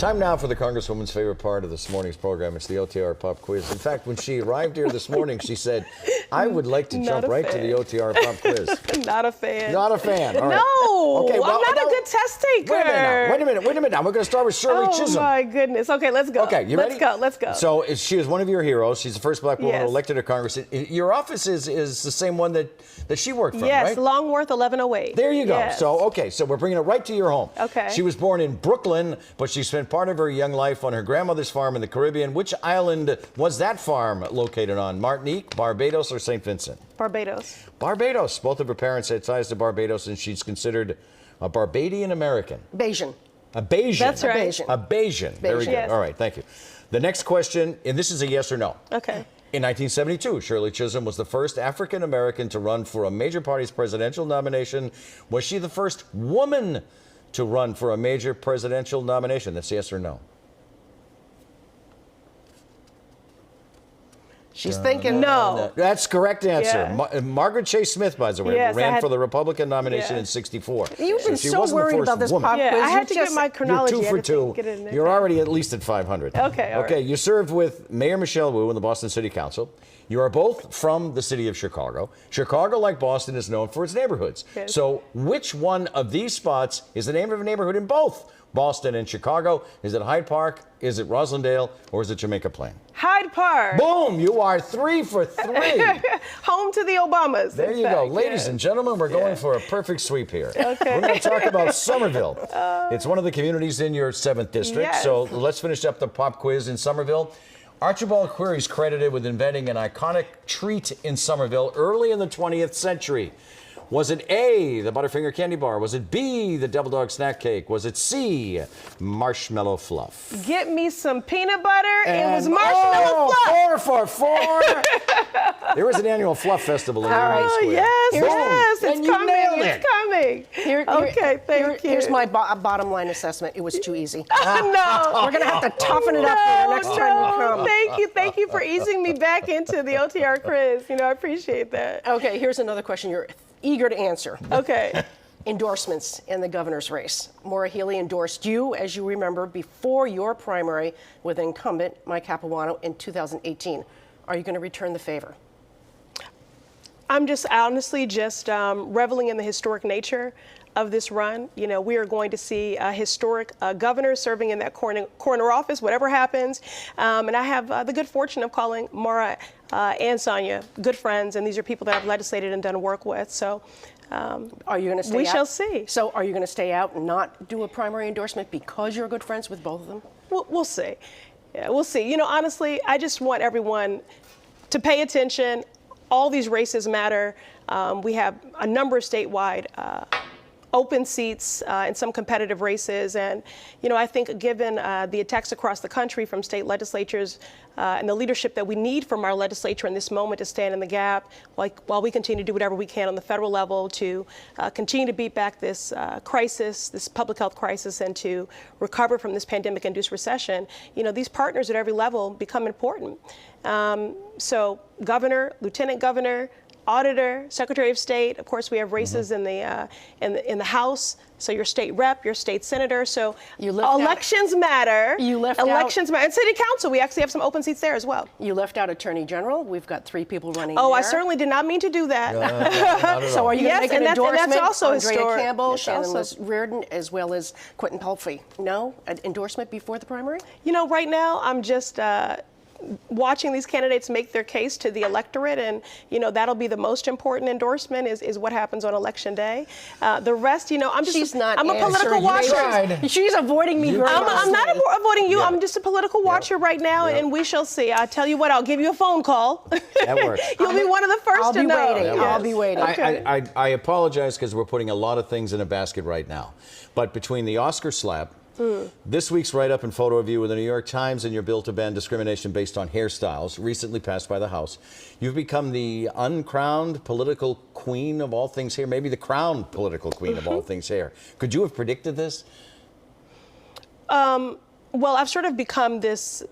Time now for the Congresswoman's favorite part of this morning's program. It's the OTR Pop Quiz. In fact, when she arrived here this morning, she said, I would like to jump right to the OTR Pop Quiz. Not a fan. Not a fan. All right. No, okay, well, I'm not a good test taker. Wait a minute. Now we're going to start with Shirley Chisholm. Oh, my goodness. Okay, let's go. Okay, you ready? Let's go. So she is one of your heroes. She's the first black woman Yes. elected to Congress. Your office is the same one that she worked from, yes, right? Longworth 1108. There you go. Yes. So we're bringing it right to your home. Okay. She was born in Brooklyn, but she spent part of her young life on her grandmother's farm in the Caribbean. Which island was that farm located on? Martinique, Barbados, or St. Vincent? Barbados. Barbados. Both of her parents had ties to Barbados, and she's considered a Barbadian American. Bayesian. A Bayesian. That's right. A Bayesian. Very good. Yes. All right, thank you. The next question, and this is a yes or no. Okay. In 1972, Shirley Chisholm was the first African American to run for a major party's presidential nomination. Was she the first woman to run for a major presidential nomination? That's yes or no. She's thinking No. That's correct answer. Yeah. Margaret Chase Smith, by the way, Yes, ran for the Republican nomination in '64. You've been she so wasn't the worried first about this woman. pop Yeah, quiz. I had to You get my just- chronology. You're 2 I for had to 2. get it in there. You're already at least at 500. Okay, all Okay, right. you served with Mayor Michelle Wu in the Boston City Council. You are both from the city of Chicago. Chicago, like Boston, is known for its neighborhoods. Yes. So which one of these spots is the name of a neighborhood in both Boston and Chicago? Is it Hyde Park? Is it Roslindale? Or is it Jamaica Plain? Hyde Park. Boom! You are 3 for 3. Home to the Obamas. There in you go. fact, Ladies yes. and gentlemen, we're going for a perfect sweep here. Okay. We're going to talk about Somerville. It's one of the communities in your 7th district. Yes. So let's finish up the pop quiz in Somerville. Archibald Query is credited with inventing an iconic treat in Somerville early in the 20th century. Was it A, the Butterfinger candy bar? Was it B, the Devil Dog snack cake? Was it C, marshmallow fluff? Get me some peanut butter. It was marshmallow fluff. 4 for 4. There is an annual fluff festival in Union Oh, Square. yes, Boom. yes. And It's you coming. nailed it. It's coming. Thank you. Here's my bottom line assessment. It was too easy. No. We're going to have to toughen it up for the next time you come. Thank you for easing me back into the OTR quiz. I appreciate that. Okay, here's another question you're eager to answer. Okay. Endorsements in the governor's race. Maura Healey endorsed you, as you remember, before your primary with incumbent Mike Capuano in 2018. Are you going to return the favor? I'm just honestly reveling in the historic nature of this run. We are going to see a historic governor serving in that corner office, whatever happens. And I have the good fortune of calling Maura and Sonia good friends, and these are people that I've legislated and done work with. So are you going to stay out? We shall see. So are you going to stay out and not do a primary endorsement because you're good friends with both of them? We'll see. Yeah, we'll see. Honestly, I just want everyone to pay attention. All these races matter. We have a number of statewide open seats in some competitive races. And, I think given the attacks across the country from state legislatures and the leadership that we need from our legislature in this moment to stand in the gap, while we continue to do whatever we can on the federal level to continue to beat back this crisis, this public health crisis, and to recover from this pandemic-induced recession, these partners at every level become important. So governor, lieutenant governor, auditor, secretary of state. Of course, we have races in the House. So your state rep, your state senator. So elections matter. Elections matter. And city council, we actually have some open seats there as well. You left out attorney general. We've got 3 people running. Oh, there. I certainly did not mean to do that. So are you going to make an endorsement? And that's also Andrea historic. Campbell, Shannon Liz Reardon, as well as Quentin Pelfrey. No, an endorsement before the primary? Right now I'm just watching these candidates make their case to the electorate, and that'll be the most important endorsement is what happens on election day. The rest, I'm a political watcher. She's avoiding me. I'm not avoiding you. Yeah. I'm just a political watcher right now, and we shall see. I tell you what, I'll give you a phone call. That works. You'll be one of the first to know. I'll be waiting. Okay. I apologize because we're putting a lot of things in a basket right now. But between the Oscar slap, this week's write-up and photo of you with the New York Times and your bill to ban discrimination based on hairstyles, recently passed by the House, you've become the uncrowned political queen of all things hair, maybe the crowned political queen of all things hair. Could you have predicted this? Well, I've sort of become this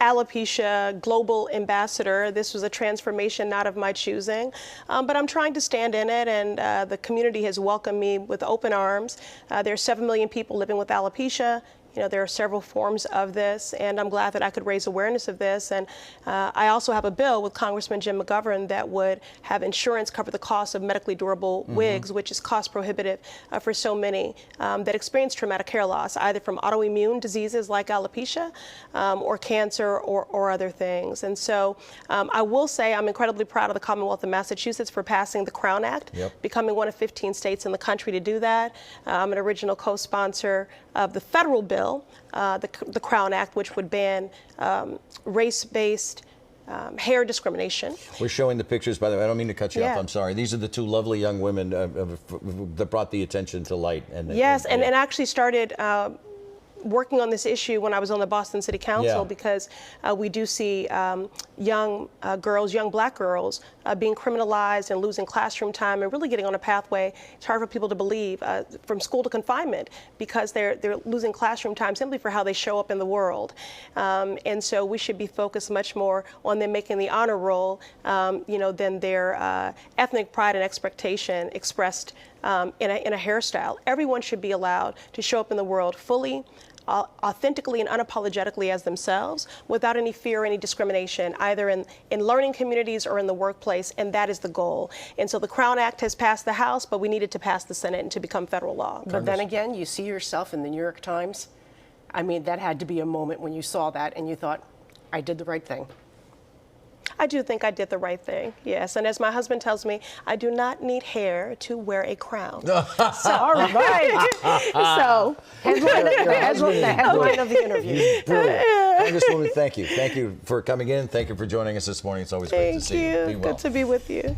alopecia global ambassador. This was a transformation not of my choosing, but I'm trying to stand in it, and the community has welcomed me with open arms. There's 7 million people living with alopecia. there are several forms of this, and I'm glad that I could raise awareness of this. And I also have a bill with Congressman Jim McGovern that would have insurance cover the cost of medically durable wigs, which is cost prohibitive for so many that experience traumatic hair loss, either from autoimmune diseases like alopecia or cancer or other things. And so I will say I'm incredibly proud of the Commonwealth of Massachusetts for passing the Crown Act, becoming one of 15 states in the country to do that. I'm an original co-sponsor of the federal bill, the Crown Act, which would ban race-based hair discrimination. We're showing the pictures, by the way. I don't mean to cut you off. Yeah. I'm sorry. These are the two lovely young women that brought the attention to light. Yes, and actually started working on this issue when I was on the Boston City Council, because we do see young girls, young black girls, being criminalized and losing classroom time and really getting on a pathway. It's hard for people to believe, from school to confinement, because they're losing classroom time simply for how they show up in the world. And so we should be focused much more on them making the honor roll, than their ethnic pride and expectation expressed in a hairstyle. Everyone should be allowed to show up in the world fully, authentically and unapologetically as themselves, without any fear or any discrimination, either in learning communities or in the workplace, and that is the goal. And so the Crown Act has passed the House, but we needed to pass the Senate and to become federal law. But then again, you see yourself in the New York Times. I mean, that had to be a moment when you saw that and you thought, I did the right thing. I do think I did the right thing, yes. And as my husband tells me, I do not need hair to wear a crown. All right. So, the headline of the interview. Brilliant. Congresswoman, thank you. Thank you for coming in. Thank you for joining us this morning. It's always great to thank see you. Be you. well. Good to be with you.